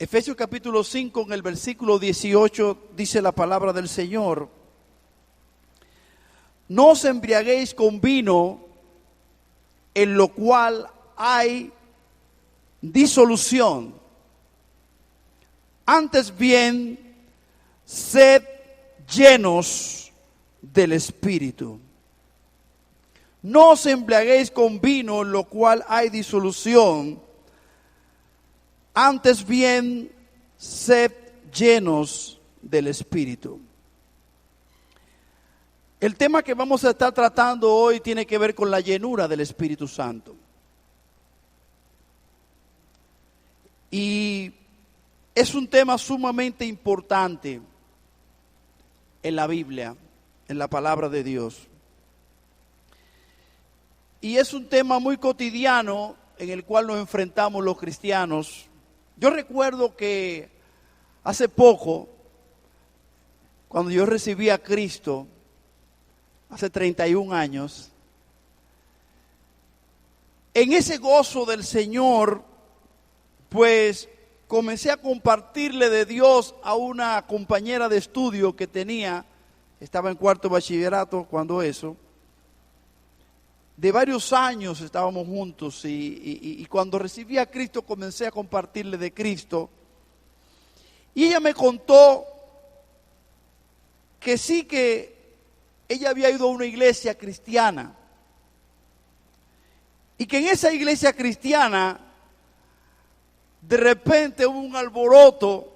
Efesios capítulo 5, en el versículo 18, dice la palabra del Señor: no os embriaguéis con vino, en lo cual hay disolución. Antes bien, sed llenos del Espíritu. No os embriaguéis con vino, en lo cual hay disolución. Antes bien, sed llenos del Espíritu. El tema que vamos a estar tratando hoy tiene que ver con la llenura del Espíritu Santo. Y es un tema sumamente importante en la Biblia, en la palabra de Dios. Y es un tema muy cotidiano en el cual nos enfrentamos los cristianos. Yo recuerdo que hace poco, cuando yo recibí a Cristo, hace 31 años, en ese gozo del Señor, pues comencé a compartirle de Dios a una compañera de estudio que tenía, estaba en cuarto bachillerato cuando eso, de varios años estábamos juntos y cuando recibí a Cristo comencé a compartirle de Cristo. Y ella me contó que sí, que ella había ido a una iglesia cristiana y que en esa iglesia cristiana de repente hubo un alboroto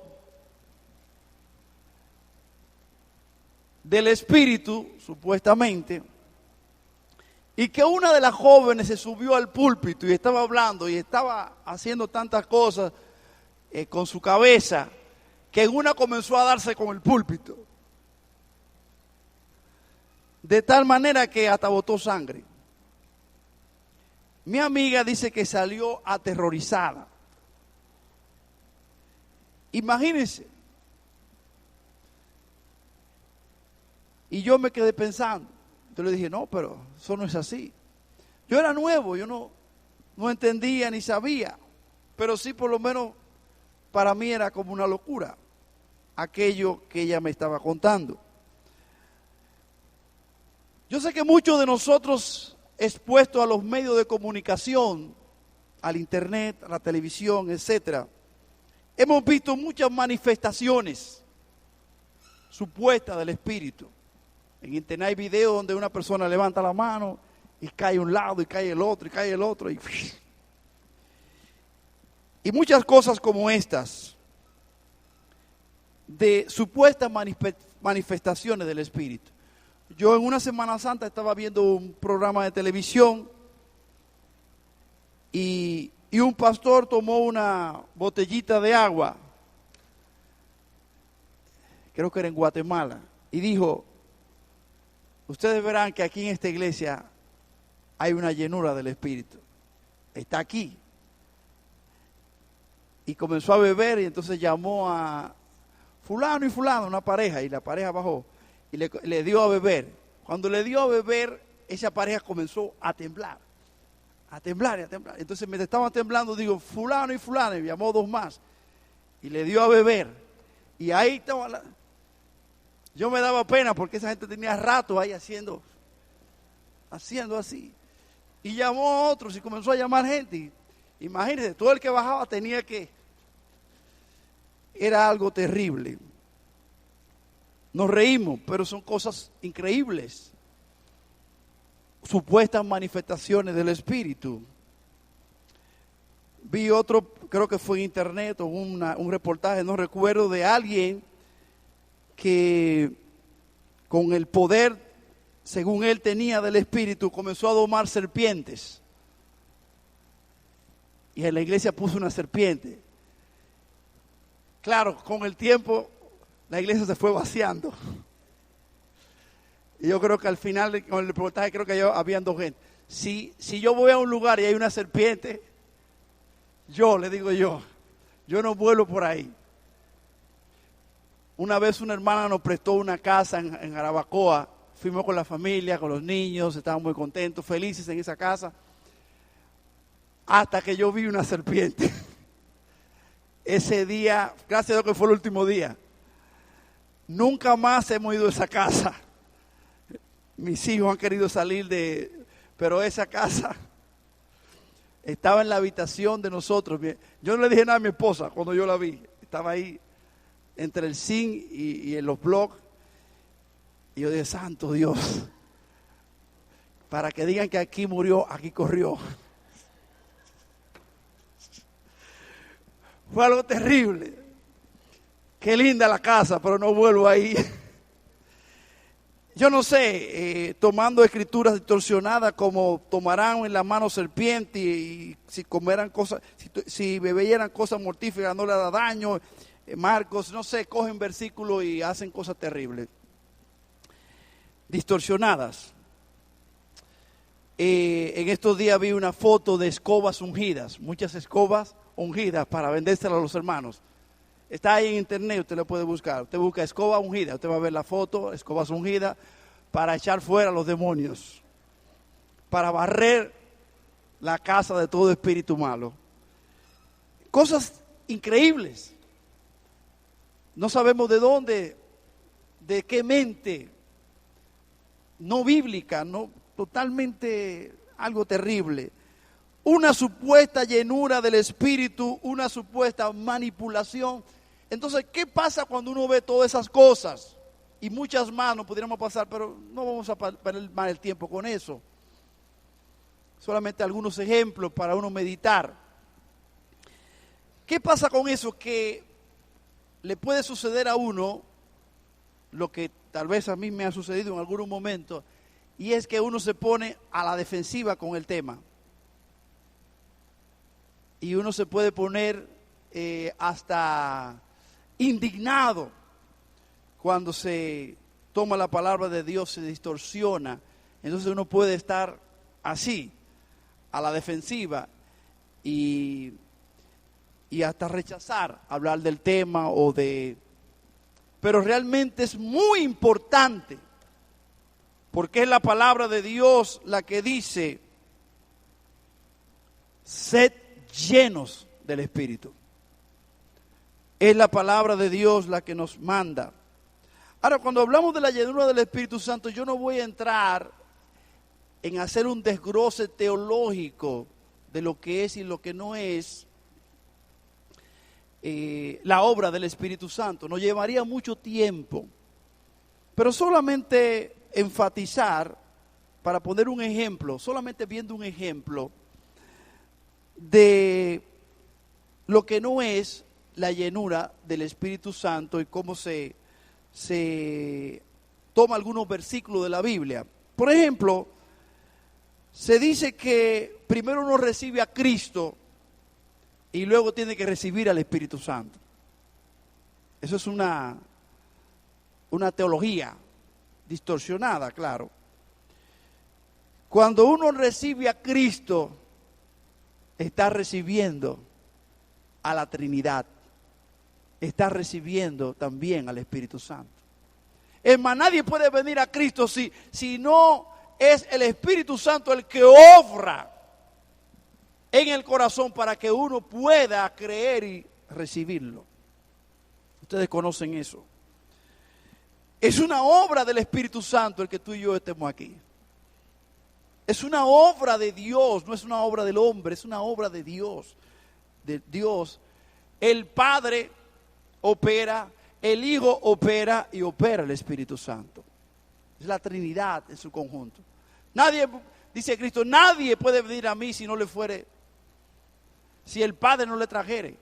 del Espíritu, supuestamente, y que una de las jóvenes se subió al púlpito y estaba hablando y estaba haciendo tantas cosas con su cabeza, que en una comenzó a darse con el púlpito. De tal manera que hasta botó sangre. Mi amiga dice que salió aterrorizada. Imagínense. Y yo me quedé pensando. Entonces le dije, no, pero eso no es así. Yo era nuevo, yo no entendía ni sabía. Pero sí, por lo menos, para mí era como una locura aquello que ella me estaba contando. Yo sé que muchos de nosotros, expuestos a los medios de comunicación, al internet, a la televisión, etcétera, hemos visto muchas manifestaciones supuestas del Espíritu. En internet hay videos donde una persona levanta la mano y cae un lado y cae el otro y cae el otro. Y muchas cosas como estas de supuestas manifestaciones del Espíritu. Yo en una Semana Santa estaba viendo un programa de televisión y un pastor tomó una botellita de agua, creo que era en Guatemala, y dijo: ustedes verán que aquí en esta iglesia hay una llenura del Espíritu. Está aquí. Y comenzó a beber y entonces llamó a fulano y fulano, una pareja, y la pareja bajó y le dio a beber. Cuando le dio a beber, esa pareja comenzó a temblar. A temblar y a temblar. Entonces mientras estaban temblando, digo, fulano y fulano, y llamó dos más. Y le dio a beber. Y ahí estaba yo me daba pena porque esa gente tenía rato ahí haciendo así. Y llamó a otros y comenzó a llamar gente. Imagínense, todo el que bajaba tenía que... Era algo terrible. Nos reímos, pero son cosas increíbles. Supuestas manifestaciones del Espíritu. Vi otro, creo que fue en internet o un reportaje, no recuerdo, de alguien que con el poder, según él tenía del Espíritu, comenzó a domar serpientes. Y en la iglesia puso una serpiente. Claro, con el tiempo la iglesia se fue vaciando. Y yo creo que al final, con el reportaje, creo que habían dos gente. Si yo voy a un lugar y hay una serpiente, yo no vuelo por ahí. Una vez una hermana nos prestó una casa en Jarabacoa. Fuimos con la familia, con los niños, estábamos muy contentos, felices en esa casa. Hasta que yo vi una serpiente. ese día, gracias a Dios que fue el último día, nunca más hemos ido a esa casa. Mis hijos han querido salir pero esa casa estaba en la habitación de nosotros. Yo no le dije nada a mi esposa cuando yo la vi. Estaba ahí entre el zinc y en los blogs. Y yo dije, santo Dios, para que digan que aquí murió, aquí corrió. Fue algo terrible. Qué linda la casa, pero no vuelvo ahí. Yo no sé, tomando escrituras distorsionadas como tomarán en la mano serpiente y si comerán cosas, si beberían cosas mortíferas no le hará daño. Marcos, no sé, cogen versículos y hacen cosas terribles, distorsionadas. En estos días vi una foto de escobas ungidas, muchas escobas ungidas para vendérselas a los hermanos. Está ahí en internet, usted lo puede buscar. Usted busca escoba ungida, usted va a ver la foto, escobas ungidas, para echar fuera a los demonios, para barrer la casa de todo espíritu malo. Cosas increíbles. No sabemos de dónde, de qué mente, no bíblica, no, totalmente algo terrible. Una supuesta llenura del espíritu, una supuesta manipulación. Entonces, ¿qué pasa cuando uno ve todas esas cosas? Y muchas más nos pudiéramos pasar, pero no vamos a perder más el tiempo con eso. Solamente algunos ejemplos para uno meditar. ¿Qué pasa con eso? Que le puede suceder a uno lo que tal vez a mí me ha sucedido en algunos momentos, y es que uno se pone a la defensiva con el tema. Y uno se puede poner hasta indignado cuando se toma la palabra de Dios, se distorsiona. Entonces uno puede estar así, a la defensiva, y hasta rechazar hablar del tema pero realmente es muy importante, porque es la palabra de Dios la que dice: sed llenos del Espíritu. Es la palabra de Dios la que nos manda. Ahora, cuando hablamos de la llenura del Espíritu Santo, yo no voy a entrar en hacer un desglose teológico de lo que es y lo que no es la obra del Espíritu Santo. Nos llevaría mucho tiempo, pero solamente enfatizar, para poner un ejemplo, solamente viendo un ejemplo de lo que no es la llenura del Espíritu Santo y cómo se toma algunos versículos de la Biblia. Por ejemplo, se dice que primero uno recibe a Cristo y luego tiene que recibir al Espíritu Santo. Eso es una teología distorsionada, claro. Cuando uno recibe a Cristo, está recibiendo a la Trinidad, está recibiendo también al Espíritu Santo. Es más, nadie puede venir a Cristo si no es el Espíritu Santo el que obra en el corazón para que uno pueda creer y recibirlo. Ustedes conocen eso. Es una obra del Espíritu Santo el que tú y yo estemos aquí. Es una obra de Dios, no es una obra del hombre, es una obra de Dios. De Dios. El Padre opera, el Hijo opera y opera el Espíritu Santo. Es la Trinidad en su conjunto. Nadie, dice Cristo, nadie puede venir a mí si no le fuere, si el Padre no le trajere.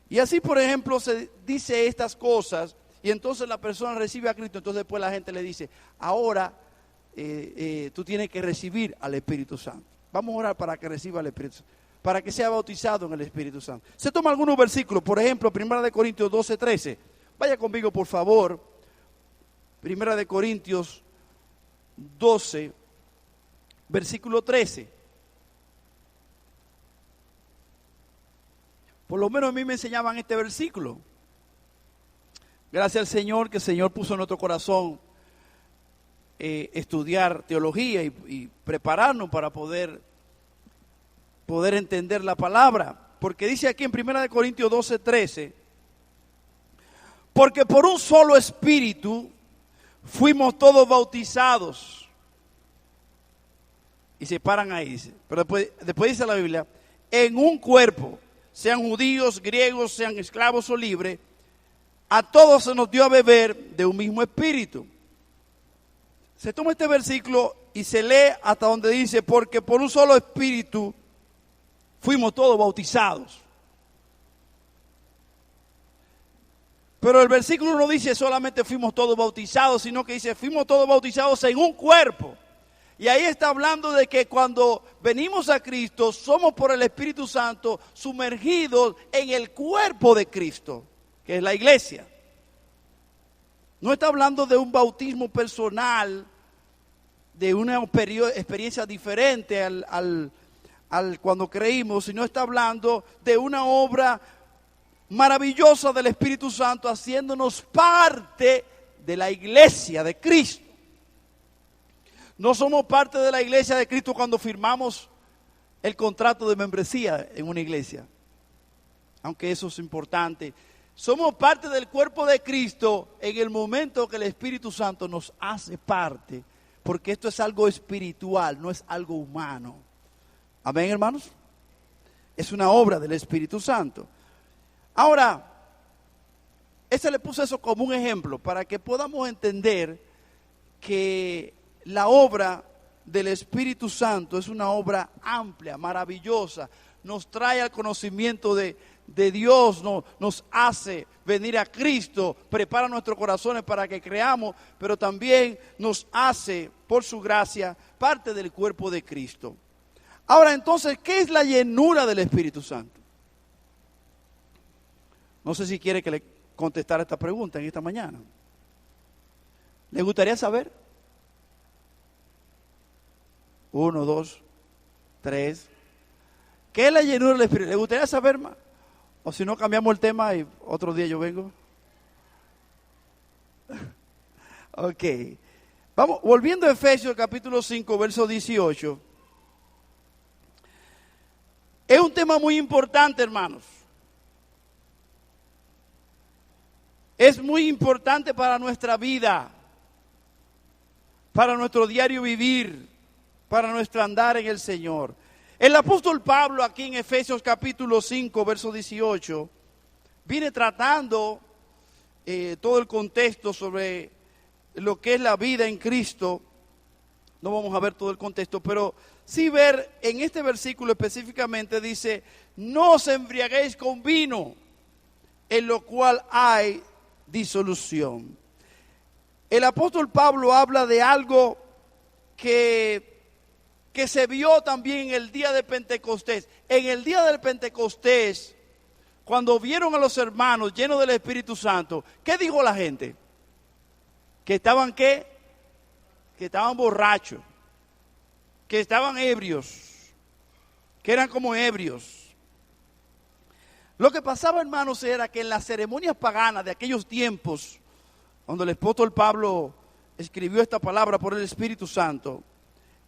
Y así, por ejemplo, se dice estas cosas y entonces la persona recibe a Cristo. Entonces después la gente le dice, ahora tú tienes que recibir al Espíritu Santo. Vamos a orar para que reciba al Espíritu Santo, para que sea bautizado en el Espíritu Santo. Se toma algunos versículos, por ejemplo, 1 Corintios 12:13. Vaya conmigo, por favor. 1 Corintios 12, versículo 13. Por lo menos a mí me enseñaban este versículo. Gracias al Señor, que el Señor puso en nuestro corazón estudiar teología y prepararnos para poder entender la palabra. porque dice aquí en 1 Corintios 12:13, porque por un solo espíritu fuimos todos bautizados. Y se paran ahí, dice. Pero después dice la Biblia, en un cuerpo, sean judíos, griegos, sean esclavos o libres, a todos se nos dio a beber de un mismo espíritu. Se toma este versículo y se lee hasta donde dice, porque por un solo espíritu fuimos todos bautizados. Pero el versículo no dice solamente fuimos todos bautizados, sino que dice fuimos todos bautizados en un cuerpo. Y ahí está hablando de que cuando venimos a Cristo, somos por el Espíritu Santo sumergidos en el cuerpo de Cristo, que es la iglesia. No está hablando de un bautismo personal, de una experiencia diferente al cuando creímos, sino está hablando de una obra maravillosa del Espíritu Santo haciéndonos parte de la iglesia de Cristo. No somos parte de la iglesia de Cristo cuando firmamos el contrato de membresía en una iglesia, aunque eso es importante. Somos parte del cuerpo de Cristo en el momento que el Espíritu Santo nos hace parte, porque esto es algo espiritual, no es algo humano. Amén, hermanos. Es una obra del Espíritu Santo. Ahora, le puse eso como un ejemplo para que podamos entender que la obra del Espíritu Santo es una obra amplia, maravillosa, nos trae al conocimiento de Dios, nos hace venir a Cristo, prepara nuestros corazones para que creamos, pero también nos hace, por su gracia, parte del cuerpo de Cristo. Ahora, entonces, ¿qué es la llenura del Espíritu Santo? No sé si quiere que le contestara esta pregunta en esta mañana. ¿Le gustaría saber? 1, 2, 3. ¿Qué es la llenura del Espíritu? ¿Le gustaría saber más? O si no, cambiamos el tema y otro día yo vengo. Ok. Vamos, volviendo a Efesios capítulo 5, verso 18. Es un tema muy importante, hermanos. Es muy importante para nuestra vida, para nuestro diario vivir, para nuestro andar en el Señor. El apóstol Pablo aquí en Efesios capítulo 5, verso 18, viene tratando todo el contexto sobre lo que es la vida en Cristo. No vamos a ver todo el contexto, pero sí ver en este versículo específicamente dice, no os embriaguéis con vino, en lo cual hay disolución. El apóstol Pablo habla de algo que se vio también en el día de Pentecostés. En el día del Pentecostés, cuando vieron a los hermanos llenos del Espíritu Santo, ¿qué dijo la gente? Que estaban ¿qué? Que estaban borrachos, que estaban ebrios, que eran como ebrios. Lo que pasaba, hermanos, era que en las ceremonias paganas de aquellos tiempos, cuando el apóstol Pablo escribió esta palabra por el Espíritu Santo,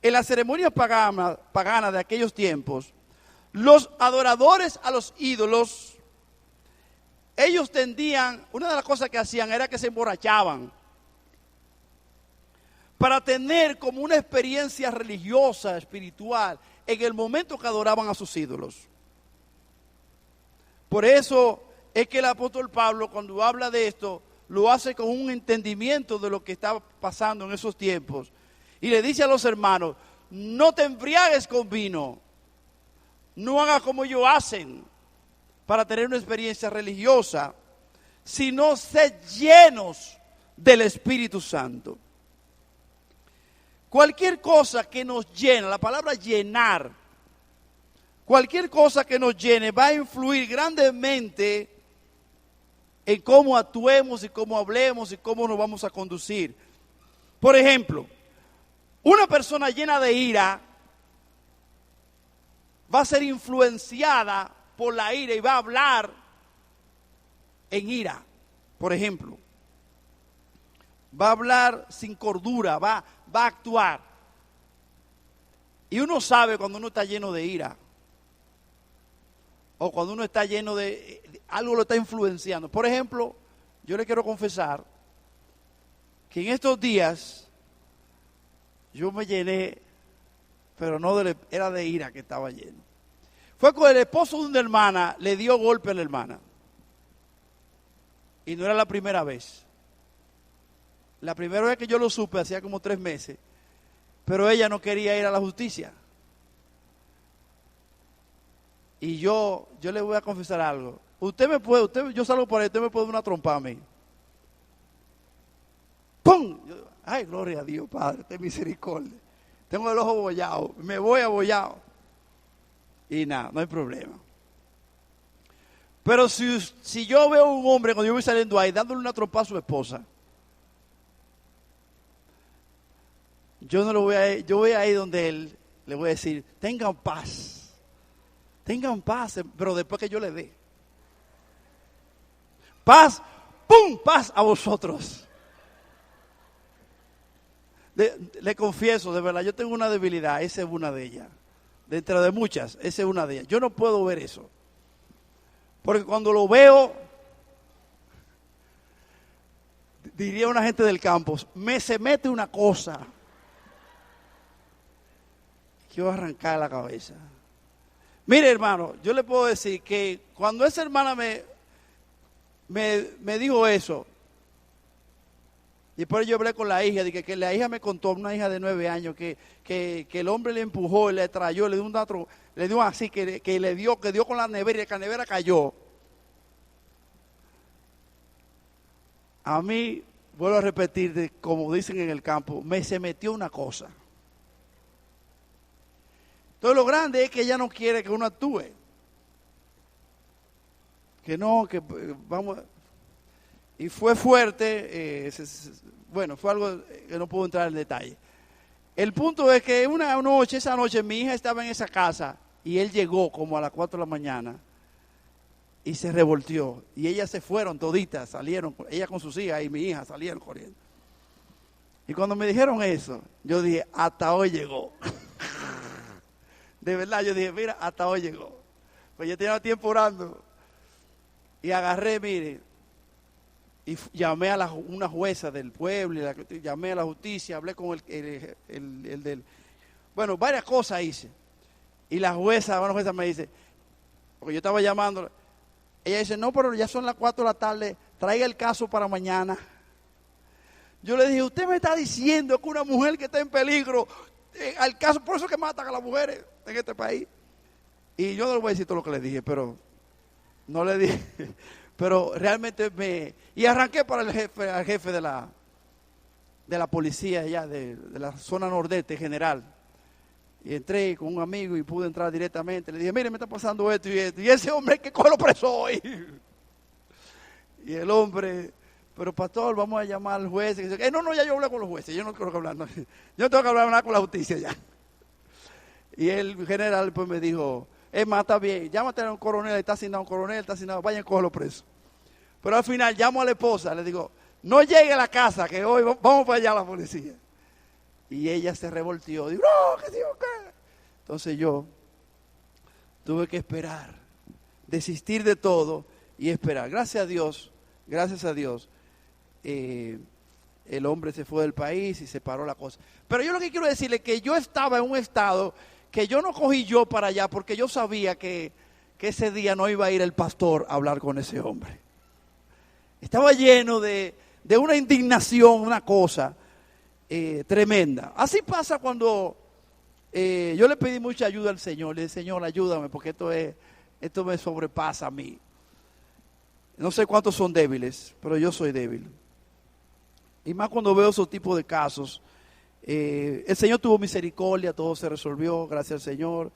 en las ceremonias paganas de aquellos tiempos, los adoradores a los ídolos, ellos tendían, una de las cosas que hacían era que se emborrachaban para tener como una experiencia religiosa, espiritual, en el momento que adoraban a sus ídolos. Por eso es que el apóstol Pablo, cuando habla de esto, lo hace con un entendimiento de lo que estaba pasando en esos tiempos. Y le dice a los hermanos, no te embriagues con vino, no hagas como ellos hacen para tener una experiencia religiosa, sino sed llenos del Espíritu Santo. Cualquier cosa que nos llena, la palabra llenar, cualquier cosa que nos llene va a influir grandemente en cómo actuemos y cómo hablemos y cómo nos vamos a conducir. Por ejemplo, una persona llena de ira va a ser influenciada por la ira y va a hablar en ira, por ejemplo. Va a hablar sin cordura, va a actuar. Y uno sabe cuando uno está lleno de ira. o cuando uno está lleno de algo lo está influenciando. Por ejemplo, yo le quiero confesar que en estos días yo me llené, pero no era de ira que estaba lleno. Fue con el esposo de una hermana, le dio golpe a la hermana. Y no era la primera vez. La primera vez que yo lo supe, hacía como 3 meses, pero ella no quería ir a la justicia. Y yo le voy a confesar algo. Yo salgo por ahí, usted me puede dar una trompa a mí. ¡Pum! Ay, gloria a Dios, Padre, ten misericordia. Tengo el ojo bollado, me voy abollado. Y nada, no hay problema. Pero si yo veo a un hombre cuando yo voy saliendo ahí dándole una trompa a su esposa, yo no lo voy a ir, yo voy a ir donde él, le voy a decir, tengan paz, pero después que yo le dé. Paz, ¡pum! Paz a vosotros. Le confieso, de verdad, yo tengo una debilidad, esa es una de ellas. Dentro de muchas, esa es una de ellas. Yo no puedo ver eso. Porque cuando lo veo, diría una gente del campo, se mete una cosa. Quiero arrancar la cabeza. Mire, hermano, yo le puedo decir que cuando esa hermana me dijo eso, y después yo hablé con la hija, dije que la hija me contó, una hija de 9 años, que el hombre le empujó, le trayó, le dio así, que dio con la nevera y la nevera cayó. A mí, vuelvo a repetir, como dicen en el campo, se metió una cosa. Entonces lo grande es que ella no quiere que uno actúe. Que no, que vamos. Y fue fuerte, bueno, fue algo que no puedo entrar en detalle. El punto es que esa noche mi hija estaba en esa casa y él llegó como a las 4 de la mañana y se revolteó. Y ellas se fueron toditas, salieron, ella con sus hijas y mi hija salieron corriendo. Y cuando me dijeron eso, yo dije, hasta hoy llegó. De verdad, yo dije, mira, hasta hoy llegó. Pues yo tenía tiempo orando y agarré, mire, y llamé a una jueza del pueblo, llamé a la justicia, hablé con el del... Bueno, varias cosas hice. Y una jueza me dice, porque yo estaba llamando, ella dice, no, pero ya son las 4 de la tarde, traiga el caso para mañana. Yo le dije, usted me está diciendo que una mujer que está en peligro, al caso, por eso que matan a las mujeres en este país. Y yo no le voy a decir todo lo que le dije, pero no le dije... Pero realmente y arranqué para al jefe de la policía allá, de la zona nordeste general. Y entré con un amigo y pude entrar directamente. Le dije, mire, me está pasando esto y esto. Y ese hombre, ¿qué coge lo preso hoy? Y el hombre, pero pastor, vamos a llamar al juez. Y dice, no, ya yo hablé con los jueces. Yo no quiero hablar, no. Yo no tengo que hablar nada con la justicia ya. Y el general pues me dijo, más, está bien, llámate a un coronel, está asignado un coronel, está asignado, vayan, cógelo preso. Pero al final llamo a la esposa, le digo, no llegue a la casa, que hoy vamos para allá a la policía. Y ella se revolteó, digo, no, que digo, ¿qué? Entonces yo tuve que esperar, desistir de todo y esperar. Gracias a Dios, el hombre se fue del país y se paró la cosa. Pero yo lo que quiero decirle es que yo estaba en un estado que yo no cogí yo para allá porque yo sabía que ese día no iba a ir el pastor a hablar con ese hombre. Estaba lleno de una indignación, una cosa tremenda. Así pasa cuando yo le pedí mucha ayuda al Señor. Le dije, Señor, ayúdame porque esto me sobrepasa a mí. No sé cuántos son débiles, pero yo soy débil. Y más cuando veo esos tipos de casos. El Señor tuvo misericordia, todo se resolvió, gracias al Señor.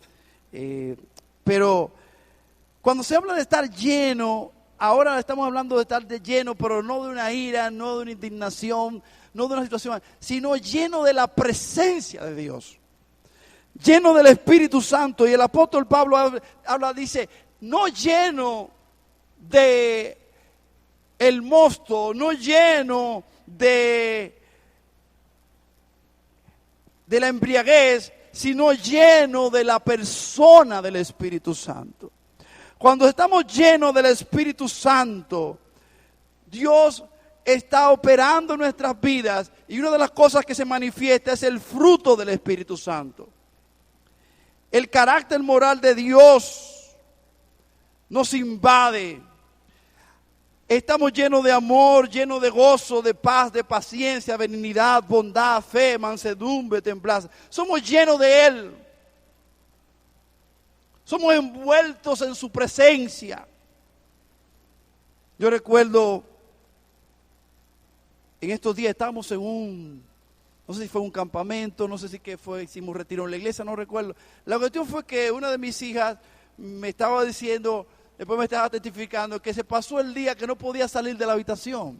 Pero cuando se habla de estar lleno, ahora estamos hablando de estar lleno, pero no de una ira, no de una indignación, no de una situación, sino lleno de la presencia de Dios. Lleno del Espíritu Santo. Y el apóstol Pablo dice, no lleno de el mosto, no lleno de la embriaguez, sino lleno de la persona del Espíritu Santo. Cuando estamos llenos del Espíritu Santo, Dios está operando en nuestras vidas y una de las cosas que se manifiesta es el fruto del Espíritu Santo. El carácter moral de Dios nos invade. Estamos llenos de amor, llenos de gozo, de paz, de paciencia, benignidad, bondad, fe, mansedumbre, templanza. Somos llenos de Él. Somos envueltos en su presencia. Yo recuerdo, en estos días estábamos en no sé si fue un campamento, no sé si qué fue, hicimos retiro en la iglesia, no recuerdo. La cuestión fue que una de mis hijas me estaba diciendo, después me estaba testificando, que se pasó el día que no podía salir de la habitación.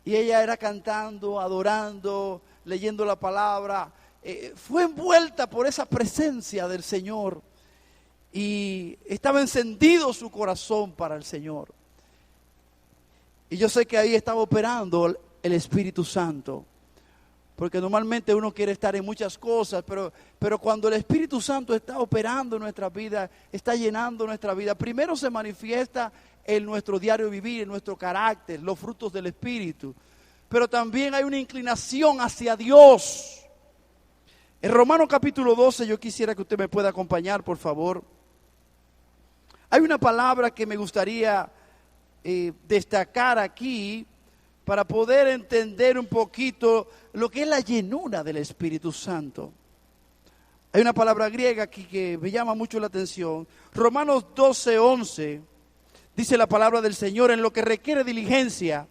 Y ella era cantando, adorando, leyendo la palabra. Fue envuelta por esa presencia del Señor. Y estaba encendido su corazón para el Señor. Y yo sé que ahí estaba operando el Espíritu Santo. Porque normalmente uno quiere estar en muchas cosas, pero cuando el Espíritu Santo está operando en nuestra vida, está llenando nuestra vida, primero se manifiesta en nuestro diario vivir, en nuestro carácter, los frutos del Espíritu. Pero también hay una inclinación hacia Dios. En Romanos capítulo 12, yo quisiera que usted me pueda acompañar, por favor. Hay una palabra que me gustaría destacar aquí para poder entender un poquito lo que es la llenura del Espíritu Santo. Hay una palabra griega aquí que me llama mucho la atención. Romanos 12:11 dice la palabra del Señor: en lo que requiere diligencia,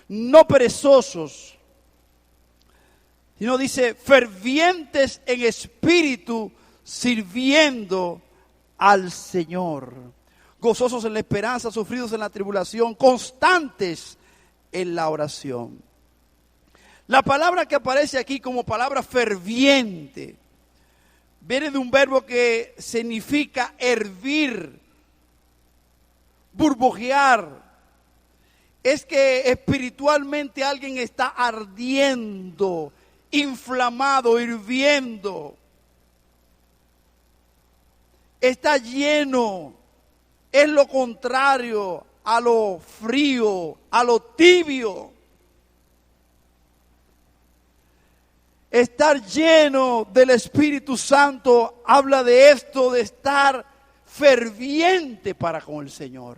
no perezosos, sino dice fervientes en espíritu, sirviendo al Señor, gozosos en la esperanza, sufridos en la tribulación, constantes en la oración. La palabra que aparece aquí como palabra ferviente viene de un verbo que significa hervir, burbujear. Es que espiritualmente alguien está ardiendo, inflamado, hirviendo. Está lleno. Es lo contrario a lo frío, a lo tibio. Estar lleno del Espíritu Santo habla de esto, de estar ferviente para con el Señor.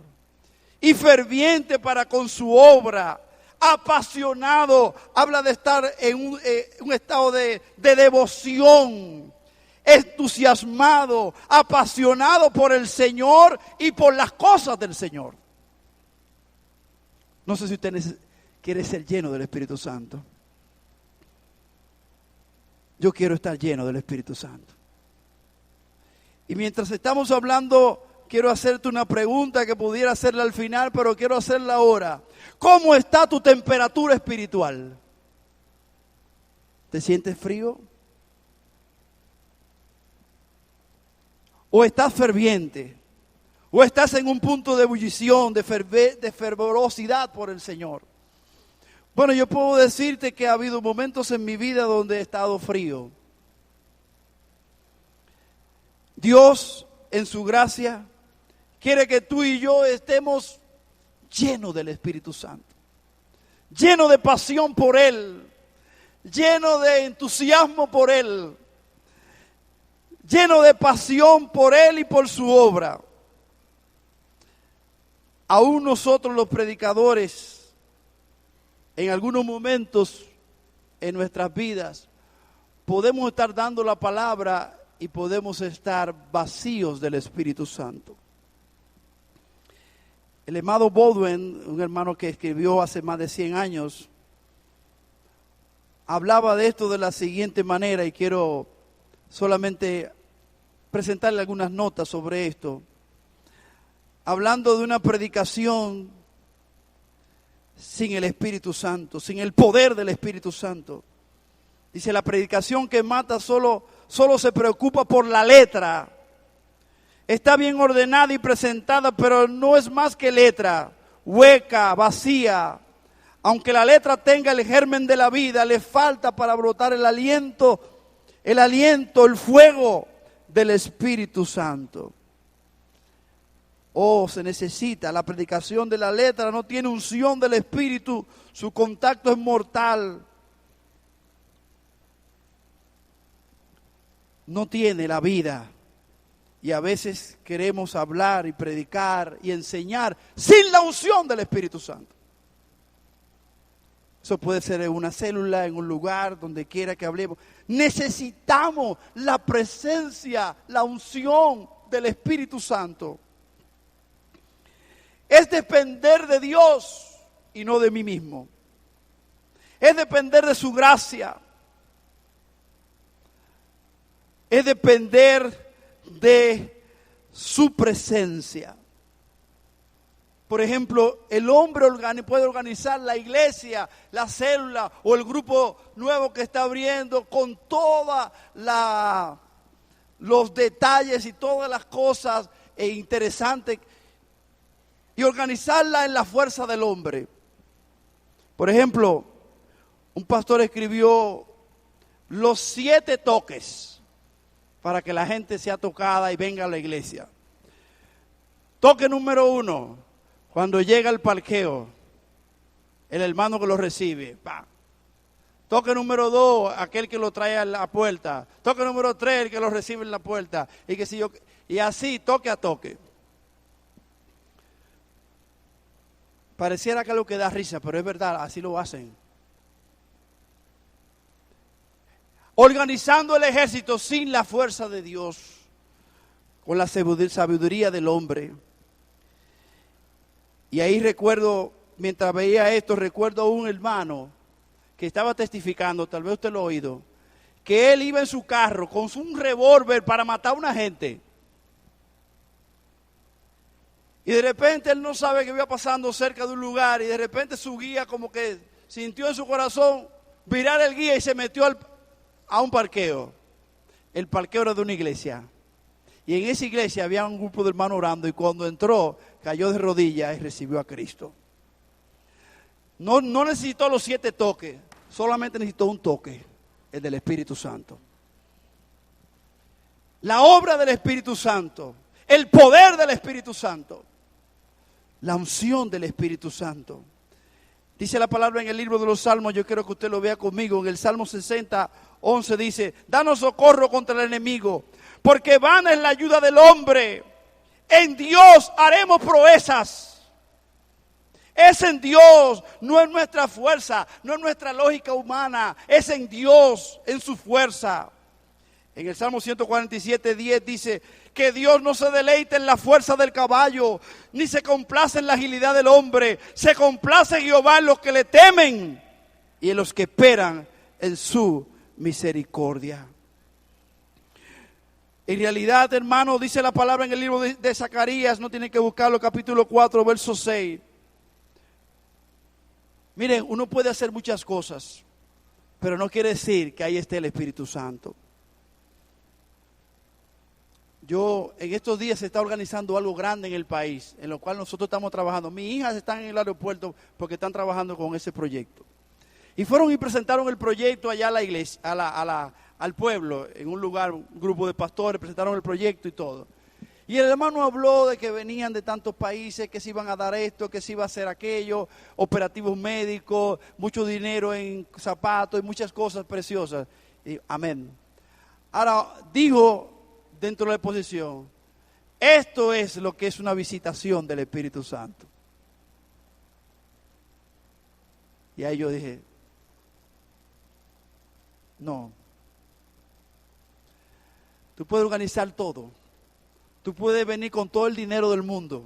Y ferviente para con su obra. Apasionado, habla de estar en un estado de devoción. Entusiasmado, apasionado por el Señor y por las cosas del Señor. No sé si usted quiere ser lleno del Espíritu Santo. Yo quiero estar lleno del Espíritu Santo. Y mientras estamos hablando, quiero hacerte una pregunta que pudiera hacerla al final, pero quiero hacerla ahora. ¿Cómo está tu temperatura espiritual? ¿Te sientes frío? ¿O estás ferviente? ¿O estás en un punto de ebullición, de fervorosidad por el Señor? Bueno, yo puedo decirte que ha habido momentos en mi vida donde he estado frío. Dios, en su gracia, quiere que tú y yo estemos llenos del Espíritu Santo. Llenos de pasión por Él. Llenos de entusiasmo por Él. Lleno de pasión por Él y por su obra. Aún nosotros los predicadores, en algunos momentos en nuestras vidas, podemos estar dando la palabra y podemos estar vacíos del Espíritu Santo. El hermano Baldwin, un hermano que escribió hace más de 100 años, hablaba de esto de la siguiente manera y quiero solamente presentarle algunas notas sobre esto. Hablando de una predicación sin el Espíritu Santo, sin el poder del Espíritu Santo. Dice, la predicación que mata solo se preocupa por la letra. Está bien ordenada y presentada, pero no es más que letra, hueca, vacía. Aunque la letra tenga el germen de la vida, le falta para brotar el aliento, el fuego del Espíritu Santo. Oh, se necesita. La predicación de la letra no tiene unción del Espíritu. Su contacto es mortal. No tiene la vida. Y a veces queremos hablar y predicar y enseñar sin la unción del Espíritu Santo. Eso puede ser en una célula, en un lugar, donde quiera que hablemos. Necesitamos la presencia, la unción del Espíritu Santo. Es depender de Dios y no de mí mismo. Es depender de su gracia. Es depender de su presencia. Por ejemplo, el hombre puede organizar la iglesia, la célula o el grupo nuevo que está abriendo con todos los detalles y todas las cosas interesantes y organizarla en la fuerza del hombre. Por ejemplo, un pastor escribió los 7 toques para que la gente sea tocada y venga a la iglesia. Toque número 1, cuando llega el parqueo, el hermano que lo recibe. ¡Pam! Toque número 2, aquel que lo trae a la puerta. Toque número 3, el que lo recibe en la puerta. Y así, toque a toque. Pareciera que es algo que da risa, pero es verdad, así lo hacen. Organizando el ejército sin la fuerza de Dios, con la sabiduría del hombre. Y ahí recuerdo, mientras veía esto, recuerdo a un hermano que estaba testificando, tal vez usted lo ha oído, que él iba en su carro con un revólver para matar a una gente. Y de repente él no sabe que iba pasando cerca de un lugar y de repente su guía como que sintió en su corazón virar el guía y se metió a un parqueo. El parqueo era de una iglesia. Y en esa iglesia había un grupo de hermanos orando y cuando entró cayó de rodillas y recibió a Cristo. No necesitó los 7 toques, solamente necesitó un toque, el del Espíritu Santo. La obra del Espíritu Santo, el poder del Espíritu Santo, la unción del Espíritu Santo. Dice la palabra en el libro de los Salmos, yo quiero que usted lo vea conmigo, en el Salmo 60:11 dice, danos socorro contra el enemigo, porque vana es la ayuda del hombre. En Dios haremos proezas. Es en Dios, no en nuestra fuerza, no en nuestra lógica humana. Es en Dios, en su fuerza. En el Salmo 147:10 dice que Dios no se deleita en la fuerza del caballo, ni se complace en la agilidad del hombre. Se complace Jehová en los que le temen y en los que esperan en su misericordia. En realidad, hermano, dice la palabra en el libro de Zacarías, no tienen que buscarlo, capítulo 4, verso 6. Miren, uno puede hacer muchas cosas, pero no quiere decir que ahí esté el Espíritu Santo. En estos días se está organizando algo grande en el país, en lo cual nosotros estamos trabajando. Mis hijas están en el aeropuerto porque están trabajando con ese proyecto. Y fueron y presentaron el proyecto allá a la iglesia, al pueblo, en un lugar, un grupo de pastores, presentaron el proyecto y todo. Y el hermano habló de que venían de tantos países, que se iban a dar esto, que se iba a hacer aquello, operativos médicos, mucho dinero en zapatos y muchas cosas preciosas. Y, amén. Ahora, dijo dentro de la exposición, esto es lo que es una visitación del Espíritu Santo. Y ahí yo dije, no. Tú puedes organizar todo. Tú puedes venir con todo el dinero del mundo.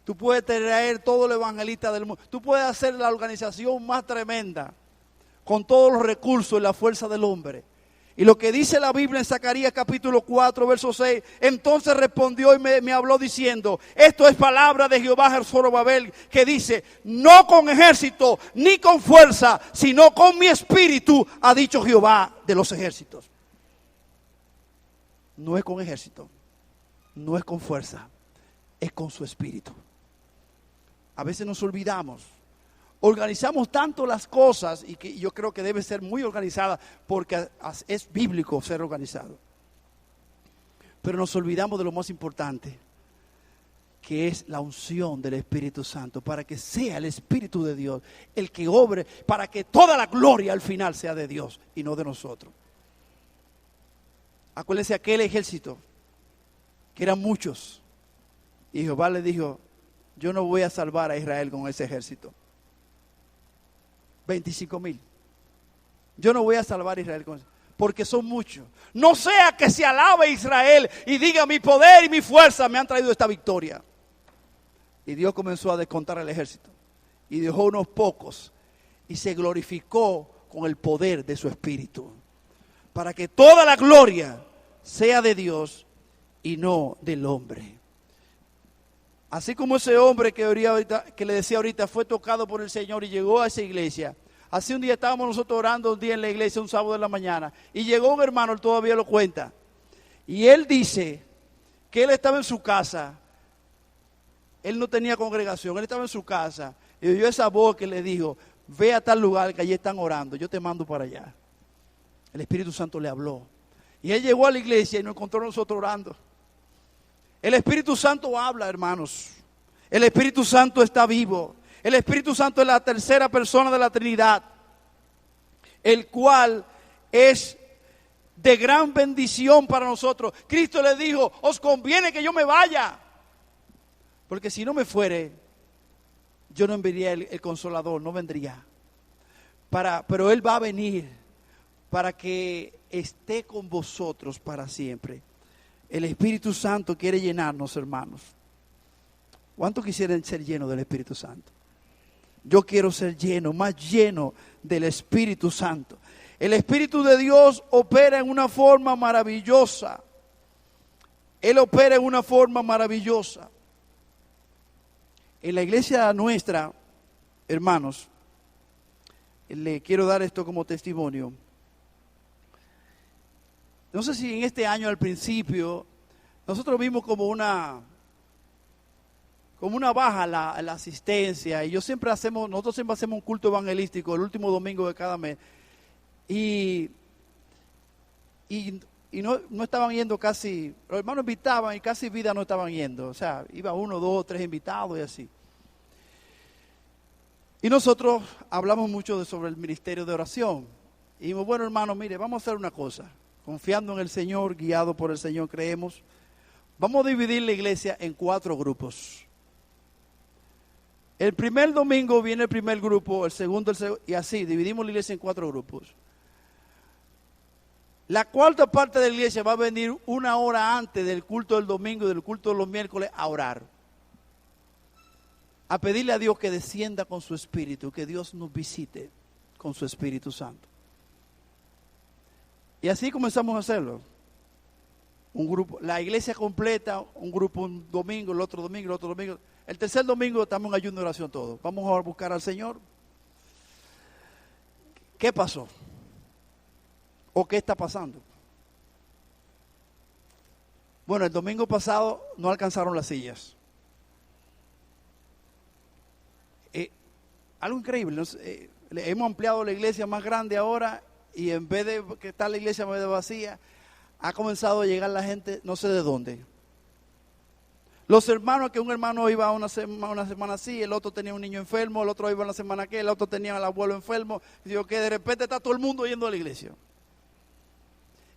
Tú puedes traer todo el evangelista del mundo. Tú puedes hacer la organización más tremenda con todos los recursos y la fuerza del hombre. Y lo que dice la Biblia en Zacarías capítulo 4, verso 6, entonces respondió y me habló diciendo, esto es palabra de Jehová Zorobabel, que dice, no con ejército ni con fuerza, sino con mi espíritu, ha dicho Jehová de los ejércitos. No es con ejército, no es con fuerza, es con su espíritu. A veces nos olvidamos. Organizamos tanto las cosas y que yo creo que debe ser muy organizada porque es bíblico ser organizado. Pero nos olvidamos de lo más importante. que es la unción del Espíritu Santo, para que sea el Espíritu de Dios el que obre, para que toda la gloria al final sea de Dios y no de nosotros. Acuérdense aquel ejército, que eran muchos, y Jehová le dijo: yo no voy a salvar a Israel con ese ejército. 25,000. Yo no voy a salvar a Israel con eso, porque son muchos. No sea que se alabe Israel y diga: mi poder y mi fuerza me han traído esta victoria. Y Dios comenzó a descontar el ejército y dejó unos pocos y se glorificó con el poder de su espíritu, para que toda la gloria sea de Dios y no del hombre. Así como ese hombre que le decía ahorita fue tocado por el Señor y llegó a esa iglesia. Así un día estábamos nosotros orando un día en la iglesia, un sábado de la mañana, y llegó un hermano, él todavía lo cuenta, y él dice que él estaba en su casa. Él no tenía congregación, él estaba en su casa y oyó esa voz que le dijo: ve a tal lugar que allí están orando, yo te mando para allá. El Espíritu Santo le habló y él llegó a la iglesia y nos encontró nosotros orando. El Espíritu Santo habla, hermanos. El Espíritu Santo está vivo. El Espíritu Santo es la tercera persona de la Trinidad, el cual es de gran bendición para nosotros. Cristo le dijo: os conviene que yo me vaya, porque si no me fuere, yo no enviaría el Consolador, no vendría. Pero Él va a venir para que esté con vosotros para siempre. El Espíritu Santo quiere llenarnos, hermanos. ¿Cuántos quisieran ser llenos del Espíritu Santo? Yo quiero ser lleno, más lleno del Espíritu Santo. El Espíritu de Dios opera en una forma maravillosa. Él opera en una forma maravillosa. En la iglesia nuestra, hermanos, le quiero dar esto como testimonio. No sé si en este año al principio, nosotros vimos como una baja la asistencia. Y nosotros siempre hacemos un culto evangelístico el último domingo de cada mes. Y no estaban yendo casi, los hermanos invitaban y casi vida no estaban yendo. O sea, iba 1, 2, 3 invitados y así. Y nosotros hablamos mucho sobre el ministerio de oración. Y dijimos: bueno, hermanos, mire, vamos a hacer una cosa. Confiando en el Señor, guiado por el Señor, creemos. Vamos a dividir la iglesia en 4 grupos. El primer domingo viene el primer grupo, el segundo, y así, dividimos la iglesia en 4 grupos. La cuarta parte de la iglesia va a venir 1 hora antes del culto del domingo y del culto de los miércoles a orar. A pedirle a Dios que descienda con su Espíritu, que Dios nos visite con su Espíritu Santo. Y así comenzamos a hacerlo. Un grupo, la iglesia completa, un grupo un domingo, el otro domingo, el otro domingo. El tercer domingo estamos en ayuno de oración todos. Vamos a buscar al Señor. ¿Qué pasó? ¿O qué está pasando? Bueno, el domingo pasado no alcanzaron las sillas. Algo increíble. Hemos ampliado la iglesia más grande ahora y en vez de que está la iglesia medio vacía, ha comenzado a llegar la gente no sé de dónde. Los hermanos, que un hermano iba una semana así, el otro tenía un niño enfermo, el otro iba una semana aquí, el otro tenía al abuelo enfermo. Y digo que de repente está todo el mundo yendo a la iglesia.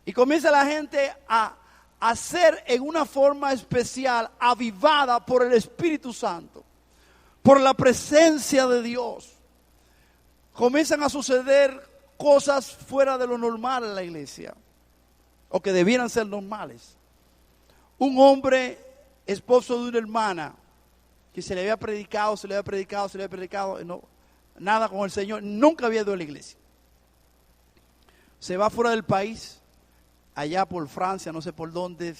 Y comienza la gente a hacer en una forma especial, avivada por el Espíritu Santo, por la presencia de Dios. Comienzan a suceder cosas fuera de lo normal en la iglesia, o que debieran ser normales. Un hombre, esposo de una hermana, que se le había predicado, no, nada con el Señor, nunca había ido a la iglesia. Se va fuera del país, allá por Francia, no sé por dónde,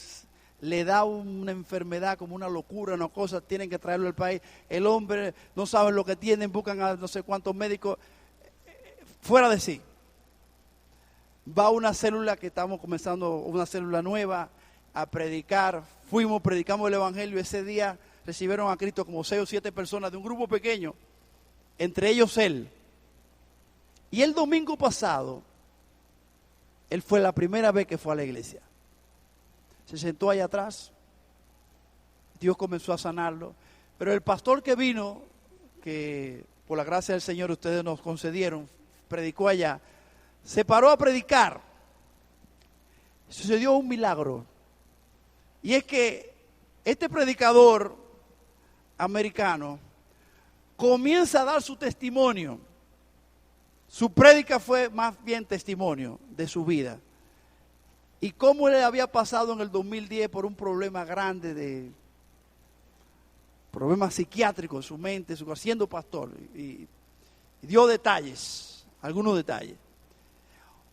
le da una enfermedad como una locura, una cosa, tienen que traerlo al país. El hombre no sabe lo que tienen, buscan a no sé cuántos médicos, fuera de sí. Va a una célula que estamos comenzando, una célula nueva, a predicar. Predicamos el evangelio. Ese día recibieron a Cristo como 6 o 7 personas de un grupo pequeño, entre ellos él. Y el domingo pasado, él fue la primera vez que fue a la iglesia. Se sentó allá atrás Dios comenzó a sanarlo. Pero el pastor que vino, que por la gracia del Señor ustedes nos concedieron, predicó allá, se paró a predicar. Sucedió un milagro. Y es que este predicador americano comienza a dar su testimonio. Su prédica fue más bien testimonio de su vida. Y cómo le había pasado en el 2010 por un problema grande de problemas psiquiátricos en su mente, siendo pastor. Y dio detalles, algunos detalles.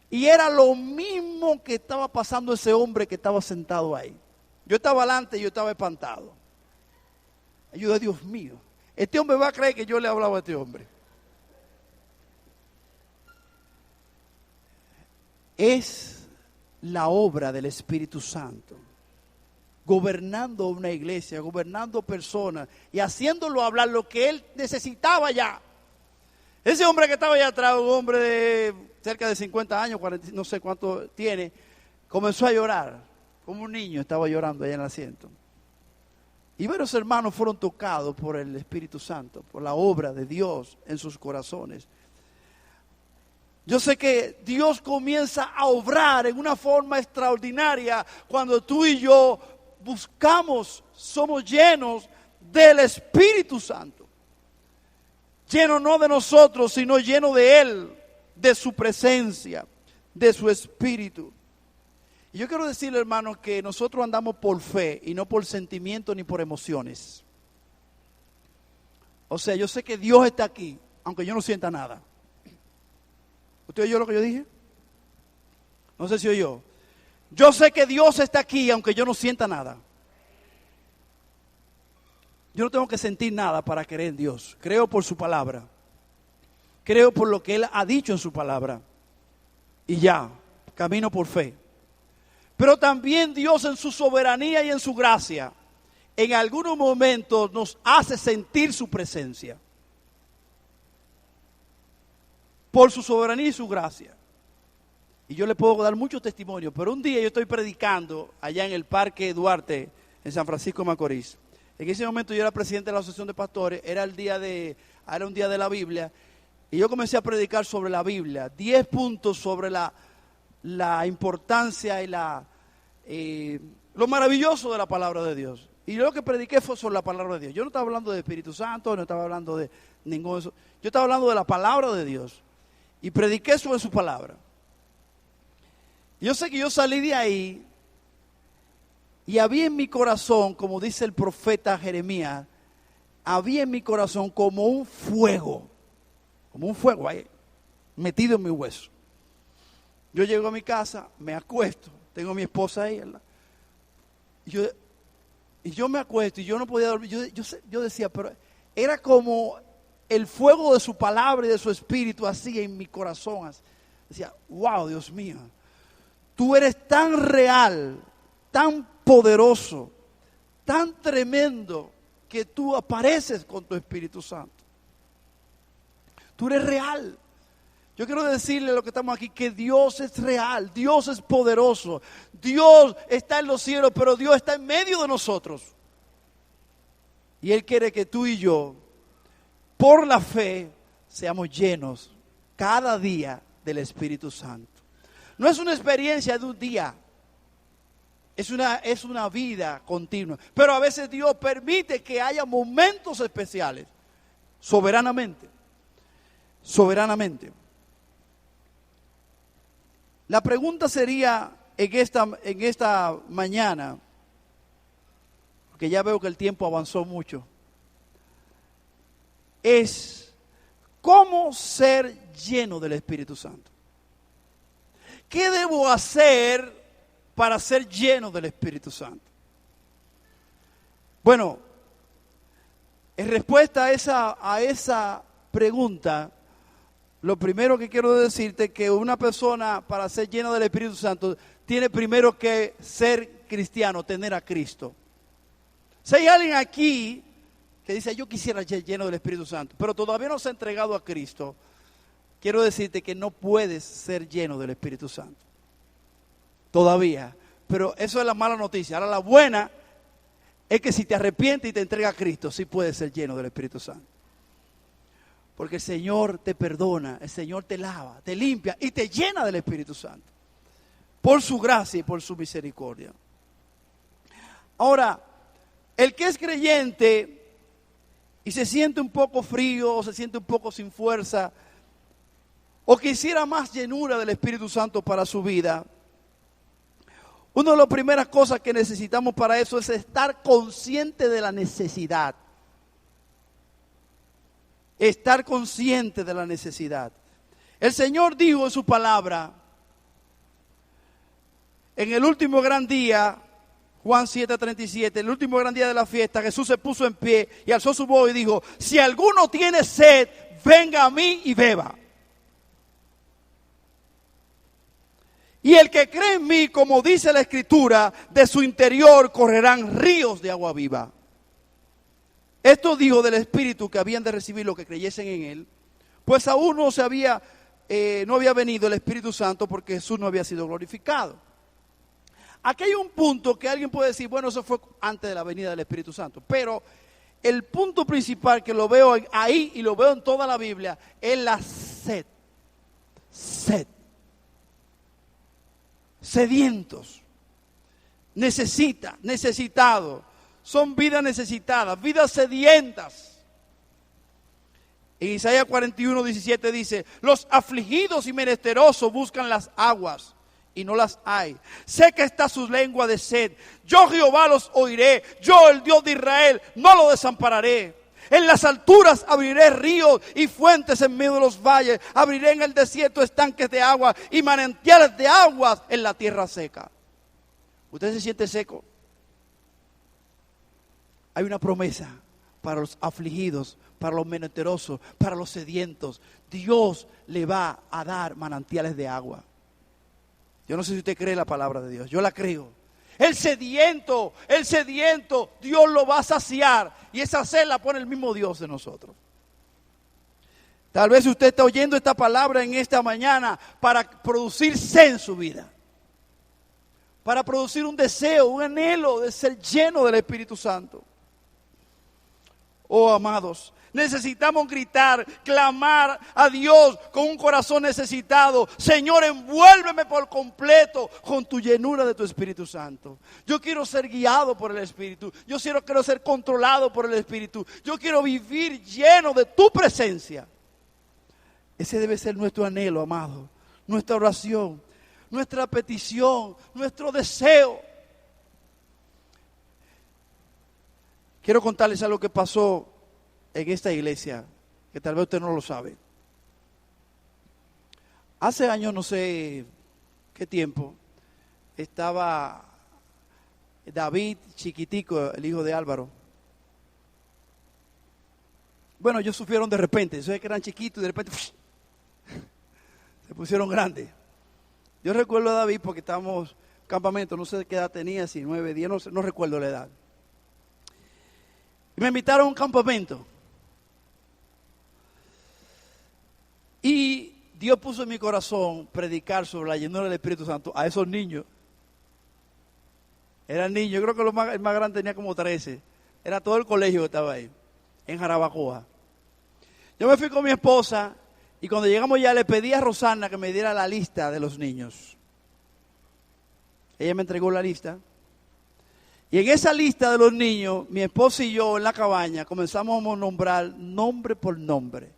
Y era lo mismo que estaba pasando ese hombre que estaba sentado ahí. Yo estaba adelante y yo estaba espantado. Ayuda, Dios mío. Este hombre va a creer que yo le hablaba a este hombre. Es la obra del Espíritu Santo, gobernando una iglesia, gobernando personas y haciéndolo hablar lo que él necesitaba ya. Ese hombre que estaba allá atrás, un hombre de cerca de 50 años, 40, no sé cuánto tiene, comenzó a llorar, como un niño estaba llorando allá en el asiento. Y varios hermanos fueron tocados por el Espíritu Santo, por la obra de Dios en sus corazones. Yo sé que Dios comienza a obrar en una forma extraordinaria cuando tú y yo buscamos, somos llenos del Espíritu Santo. Lleno no de nosotros, sino lleno de Él, de su presencia, de su Espíritu. Y yo quiero decirle, hermanos, que nosotros andamos por fe y no por sentimiento ni por emociones. O sea, yo sé que Dios está aquí, aunque yo no sienta nada. ¿Usted oyó lo que yo dije? No sé si oyó. Yo sé que Dios está aquí, aunque yo no sienta nada. Yo no tengo que sentir nada para creer en Dios. Creo por su palabra. Creo por lo que Él ha dicho en su palabra. Y ya, camino por fe. Pero también Dios en su soberanía y en su gracia, en algunos momentos nos hace sentir su presencia. Por su soberanía y su gracia. Y yo le puedo dar muchos testimonios, pero un día yo estoy predicando allá en el Parque Duarte, en San Francisco de Macorís. En ese momento yo era presidente de la Asociación de Pastores, era un día de la Biblia, y yo comencé a predicar sobre la Biblia, 10 puntos sobre la importancia y lo maravilloso de la palabra de Dios. Y yo lo que prediqué fue sobre la palabra de Dios. Yo no estaba hablando de Espíritu Santo, no estaba hablando de ningún de eso. Yo estaba hablando de la palabra de Dios. Y prediqué sobre su palabra. Yo sé que yo salí de ahí y había en mi corazón, como dice el profeta Jeremías, había en mi corazón como un fuego ahí, metido en mi hueso. Yo llego a mi casa, me acuesto, tengo a mi esposa ahí, ¿verdad? Y yo me acuesto y yo no podía dormir. Yo decía, pero era como el fuego de su palabra y de su espíritu así en mi corazón. Decía, wow, Dios mío, tú eres tan real, tan poderoso, tan tremendo, que tú apareces con tu Espíritu Santo. Tú eres real. Yo quiero decirle a los que estamos aquí que Dios es real, Dios es poderoso, Dios está en los cielos, pero Dios está en medio de nosotros. Y Él quiere que tú y yo, por la fe, seamos llenos cada día del Espíritu Santo. No es una experiencia de un día, es una vida continua. Pero a veces Dios permite que haya momentos especiales, soberanamente. La pregunta sería en esta mañana, porque ya veo que el tiempo avanzó mucho, es ¿cómo ser lleno del Espíritu Santo? ¿Qué debo hacer para ser lleno del Espíritu Santo? Bueno, en respuesta a esa pregunta, lo primero que quiero decirte es que una persona para ser lleno del Espíritu Santo tiene primero que ser cristiano, tener a Cristo. Si hay alguien aquí que dice, yo quisiera ser lleno del Espíritu Santo, pero todavía no se ha entregado a Cristo, quiero decirte que no puedes ser lleno del Espíritu Santo. Todavía. Pero eso es la mala noticia. Ahora la buena es que si te arrepientes y te entregas a Cristo, sí puedes ser lleno del Espíritu Santo. Porque el Señor te perdona, el Señor te lava, te limpia y te llena del Espíritu Santo. Por su gracia y por su misericordia. Ahora, el que es creyente y se siente un poco frío o se siente un poco sin fuerza o quisiera más llenura del Espíritu Santo para su vida, una de las primeras cosas que necesitamos para eso es estar consciente de la necesidad. Estar consciente de la necesidad. El Señor dijo en su palabra, en el último gran día, Juan 7:37, el último gran día de la fiesta, Jesús se puso en pie y alzó su voz y dijo, si alguno tiene sed, venga a mí y beba. Y el que cree en mí, como dice la Escritura, de su interior correrán ríos de agua viva. Esto dijo del Espíritu que habían de recibir los que creyesen en Él, pues aún no había venido el Espíritu Santo porque Jesús no había sido glorificado. Aquí hay un punto que alguien puede decir, bueno, eso fue antes de la venida del Espíritu Santo, pero el punto principal que lo veo ahí y lo veo en toda la Biblia es la sed. Sed. Sedientos, necesitados, son vidas necesitadas, vidas sedientas. En Isaías 41:17 dice, los afligidos y menesterosos buscan las aguas y no las hay. Seca está su lengua de sed. Yo Jehová los oiré, yo el Dios de Israel no lo desampararé. En las alturas abriré ríos y fuentes en medio de los valles. Abriré en el desierto estanques de agua y manantiales de aguas en la tierra seca. ¿Usted se siente seco? Hay una promesa para los afligidos, para los menesterosos, para los sedientos. Dios le va a dar manantiales de agua. Yo no sé si usted cree la palabra de Dios. Yo la creo. El sediento, Dios lo va a saciar. Y esa sed la pone el mismo Dios de nosotros. Tal vez usted está oyendo esta palabra en esta mañana para producir sed en su vida. Para producir un deseo, un anhelo de ser lleno del Espíritu Santo. Oh, amados, necesitamos gritar, clamar a Dios con un corazón necesitado. Señor, envuélveme por completo con tu llenura de tu Espíritu Santo. Yo quiero ser guiado por el Espíritu. Yo quiero ser controlado por el Espíritu. Yo quiero vivir lleno de tu presencia. Ese debe ser nuestro anhelo, amado. Nuestra oración, nuestra petición, nuestro deseo. Quiero contarles algo que pasó en esta iglesia, que tal vez usted no lo sabe. Hace años, no sé qué tiempo, estaba David chiquitico, el hijo de Álvaro. Bueno, ellos sufrieron de repente, eso es que eran chiquitos y de repente se pusieron grandes. Yo recuerdo a David porque estábamos en campamento, no sé qué edad tenía, si 9, 10, no recuerdo la edad. Y me invitaron a un campamento. Y Dios puso en mi corazón predicar sobre la llenura del Espíritu Santo a esos niños. Eran niños, yo creo que el más grande tenía como 13. Era todo el colegio que estaba ahí, en Jarabacoa. Yo me fui con mi esposa y cuando llegamos ya le pedí a Rosana que me diera la lista de los niños. Ella me entregó la lista. Y en esa lista de los niños, mi esposa y yo en la cabaña comenzamos a nombrar nombre por nombre.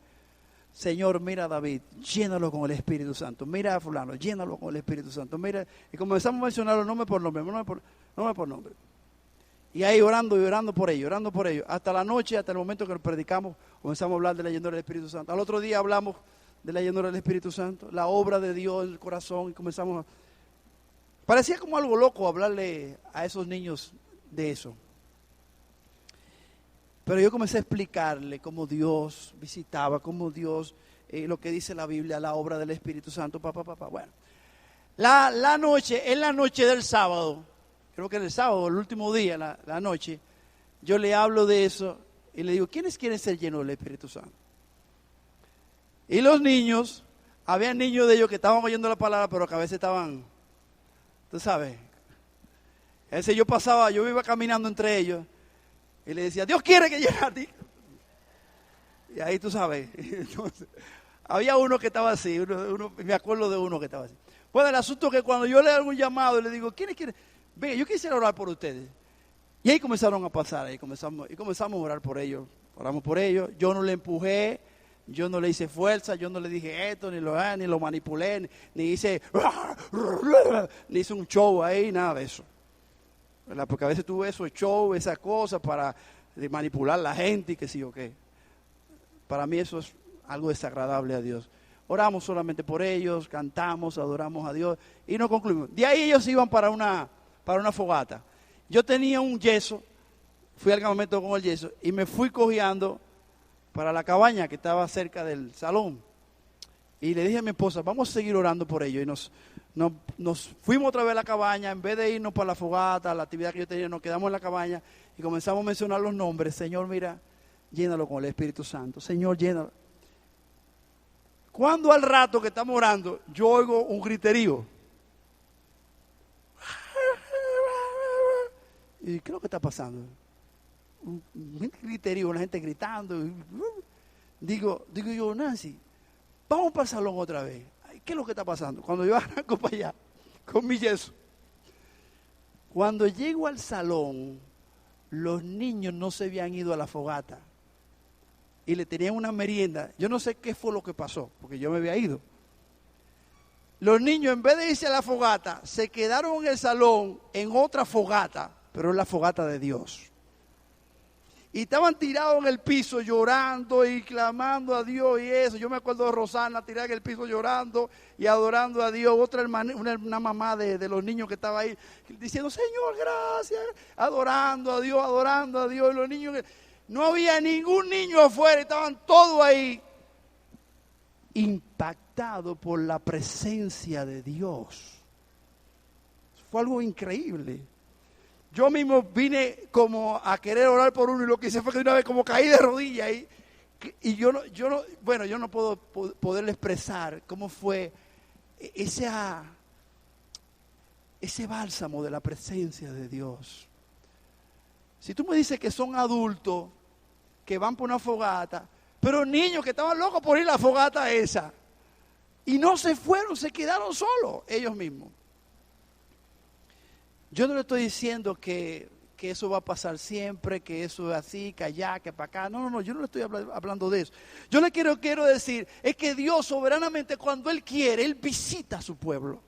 Señor, mira a David, llénalo con el Espíritu Santo. Mira a fulano, llénalo con el Espíritu Santo. Mira, y comenzamos a mencionarlo nombre por nombre, nombre por nombre. Y ahí orando y orando por ellos, Hasta la noche, hasta el momento que predicamos, comenzamos a hablar de la llenura del Espíritu Santo. Al otro día hablamos de la llenura del Espíritu Santo, la obra de Dios en el corazón, y comenzamos a... Parecía como algo loco hablarle a esos niños de eso. Pero yo comencé a explicarle cómo Dios visitaba, cómo Dios, lo que dice la Biblia, la obra del Espíritu Santo, Bueno, en la noche del sábado, creo que era el sábado, el último día, la noche, yo le hablo de eso y le digo, ¿quiénes quieren ser llenos del Espíritu Santo? Y los niños, había niños de ellos que estaban oyendo la palabra, pero que a veces estaban, tú sabes, a veces yo iba caminando entre ellos, Y le decía, Dios quiere que llegue a ti. Y ahí tú sabes. Entonces, había uno que estaba así, me acuerdo de uno que estaba así. Bueno, el asunto es que cuando yo le hago un llamado y le digo, ¿quiénes quieren? Venga, yo quisiera orar por ustedes. Y ahí comenzaron a pasar, comenzamos a orar por ellos. Oramos por ellos. Yo no le empujé, yo no le hice fuerza, yo no le dije esto, ni lo manipulé, ni hice un show ahí, nada de eso. ¿Verdad? Porque a veces tuve esos shows, esas cosas para manipular a la gente y que sí o qué. Para mí eso es algo desagradable a Dios. Oramos solamente por ellos, cantamos, adoramos a Dios y no concluimos. De ahí ellos iban para una fogata. Yo tenía un yeso, fui al campamento con el yeso y me fui cojeando para la cabaña que estaba cerca del salón. Y le dije a mi esposa, vamos a seguir orando por ellos. Y nos fuimos otra vez a la cabaña, en vez de irnos para la fogata, la actividad que yo tenía, nos quedamos en la cabaña y comenzamos a mencionar los nombres. Señor, mira, llénalo con el Espíritu Santo. Señor, llénalo. Cuando al rato que estamos orando, yo oigo un griterío. ¿Y qué es lo que está pasando? Un griterío, una gente gritando. Digo yo, Nancy, vamos para el salón otra vez. ¿Qué es lo que está pasando? Cuando yo arranco para allá, con mi yeso. Cuando llego al salón, los niños no se habían ido a la fogata. Y le tenían una merienda. Yo no sé qué fue lo que pasó, porque yo me había ido. Los niños, en vez de irse a la fogata, se quedaron en el salón en otra fogata, pero en la fogata de Dios. Y estaban tirados en el piso llorando y clamando a Dios y eso. Yo me acuerdo de Rosana tirada en el piso llorando y adorando a Dios. Otra hermana, una mamá de los niños que estaba ahí diciendo, Señor, gracias. Adorando a Dios, adorando a Dios. Y los niños, no había ningún niño afuera, estaban todos ahí impactados por la presencia de Dios. Fue algo increíble. Yo mismo vine como a querer orar por uno y lo que hice fue que de una vez como caí de rodillas y yo no puedo poderle expresar cómo fue ese bálsamo de la presencia de Dios. Si tú me dices que son adultos que van por una fogata, pero niños que estaban locos por ir a la fogata esa y no se fueron, se quedaron solos ellos mismos. Yo no le estoy diciendo que eso va a pasar siempre, que eso es así, que allá, que para acá. No, yo no le estoy hablando de eso. Yo le quiero decir, es que Dios soberanamente cuando Él quiere, Él visita a su pueblo.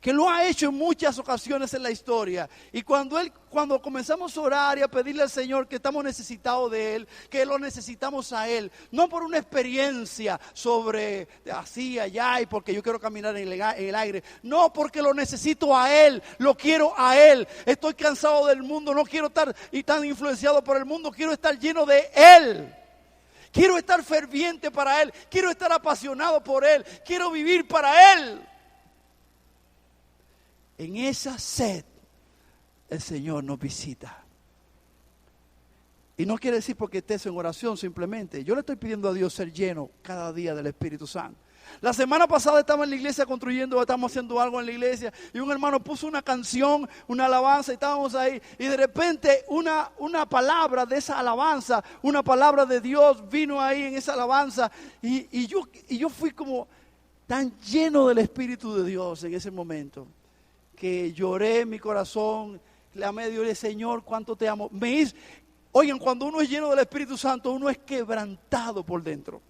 Que lo ha hecho en muchas ocasiones en la historia. Y cuando comenzamos a orar y a pedirle al Señor que estamos necesitados de Él, que lo necesitamos a Él, no por una experiencia sobre así, allá, y porque yo quiero caminar en el aire, no, porque lo necesito a Él, lo quiero a Él. Estoy cansado del mundo, no quiero estar tan influenciado por el mundo, quiero estar lleno de Él. Quiero estar ferviente para Él, quiero estar apasionado por Él, quiero vivir para Él. En esa sed, el Señor nos visita. Y no quiere decir porque estés en oración simplemente. Yo le estoy pidiendo a Dios ser lleno cada día del Espíritu Santo. La semana pasada estaba en la iglesia estamos haciendo algo en la iglesia. Y un hermano puso una canción, una alabanza, y estábamos ahí. Y de repente una palabra de esa alabanza, una palabra de Dios vino ahí en esa alabanza. Y yo fui como tan lleno del Espíritu de Dios en ese momento, que lloré en mi corazón, le amé a Dios y le dije, Señor, cuánto te amo. Oigan, cuando uno es lleno del Espíritu Santo, uno es quebrantado por dentro.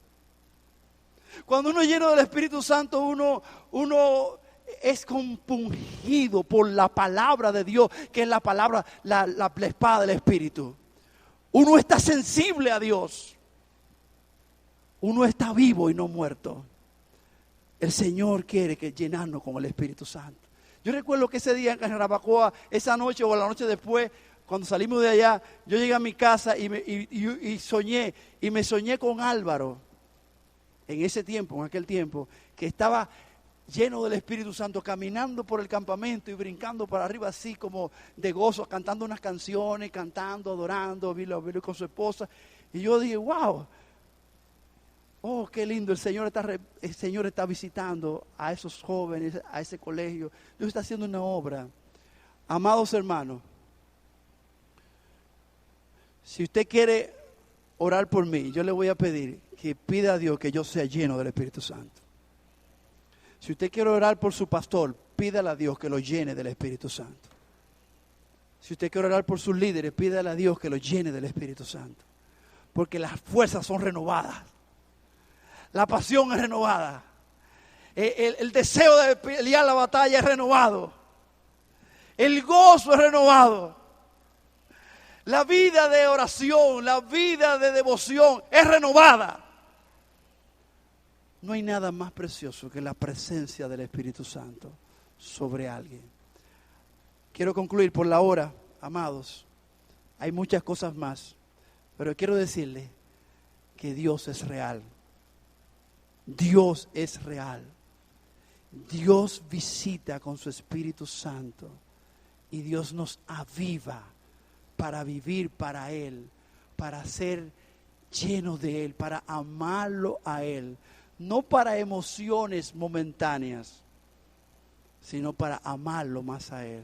Cuando uno es lleno del Espíritu Santo, uno es compungido por la palabra de Dios, que es la palabra, la espada del Espíritu. Uno está sensible a Dios. Uno está vivo y no muerto. El Señor quiere llenarnos con el Espíritu Santo. Yo recuerdo que ese día en Jarabacoa, esa noche o la noche después, cuando salimos de allá, yo llegué a mi casa y soñé, y me soñé con Álvaro, en aquel tiempo, que estaba lleno del Espíritu Santo, caminando por el campamento y brincando para arriba así como de gozo, cantando unas canciones, cantando, adorando, vino con su esposa. Y yo dije, wow, oh, qué lindo, el Señor está visitando a esos jóvenes, a ese colegio. Dios está haciendo una obra. Amados hermanos, Si usted quiere orar por mí, yo le voy a pedir que pida a Dios que yo sea lleno del Espíritu Santo. Si usted quiere orar por su pastor, pídale a Dios que lo llene del Espíritu Santo. Si usted quiere orar por sus líderes, pídale a Dios que lo llene del Espíritu Santo. Porque las fuerzas son renovadas. La pasión es renovada. El deseo de pelear la batalla es renovado. El gozo es renovado. La vida de oración, la vida de devoción es renovada. No hay nada más precioso que la presencia del Espíritu Santo sobre alguien. Quiero concluir por la hora, amados. Hay muchas cosas más, pero quiero decirle que Dios es real. Dios es real. Dios visita con su Espíritu Santo y Dios nos aviva para vivir para Él, para ser llenos de Él, para amarlo a Él. No para emociones momentáneas, sino para amarlo más a Él.